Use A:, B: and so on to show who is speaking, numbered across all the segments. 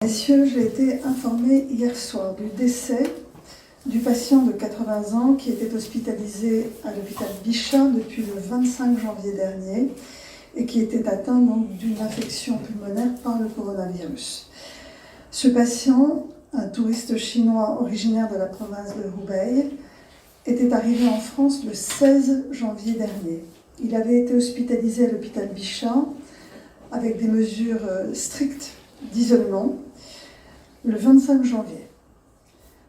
A: Messieurs, j'ai été informée hier soir du décès du patient de 80 ans qui était hospitalisé à l'hôpital Bichat depuis le 25 janvier dernier et qui était atteint donc d'une infection pulmonaire par le coronavirus. Ce patient, un touriste chinois originaire de la province de Hubei, était arrivé en France le 16 janvier dernier. Il avait été hospitalisé à l'hôpital Bichat avec des mesures strictes d'isolement le 25 janvier.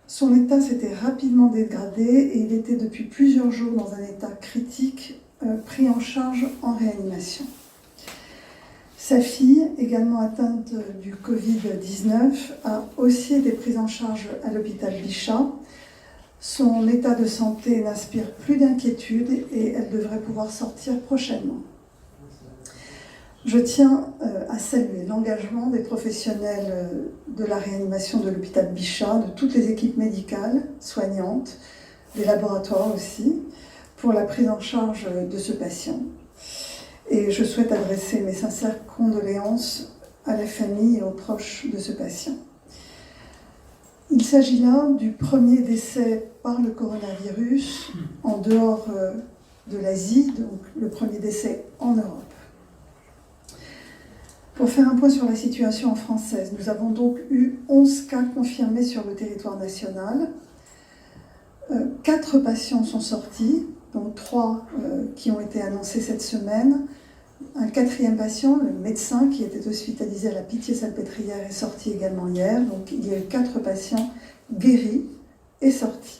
A: Son état s'était rapidement dégradé et il était depuis plusieurs jours dans un état critique, pris en charge en réanimation. Sa fille, également atteinte du Covid-19, a aussi été prise en charge à l'hôpital Bichat. Son état de santé n'inspire plus d'inquiétude et elle devrait pouvoir sortir prochainement. Je tiens à saluer l'engagement des professionnels de la réanimation de l'hôpital Bichat, de toutes les équipes médicales, soignantes, des laboratoires aussi, pour la prise en charge de ce patient. Et je souhaite adresser mes sincères condoléances à la famille et aux proches de ce patient. Il s'agit là du premier décès par le coronavirus en dehors de l'Asie, donc le premier décès en Europe. Pour faire un point sur la situation française, nous avons donc eu 11 cas confirmés sur le territoire national. 4 patients sont sortis, dont 3 qui ont été annoncés cette semaine. Un 4e patient, le médecin qui était hospitalisé à la Pitié-Salpêtrière, est sorti également hier. Donc il y a eu 4 patients guéris et sortis.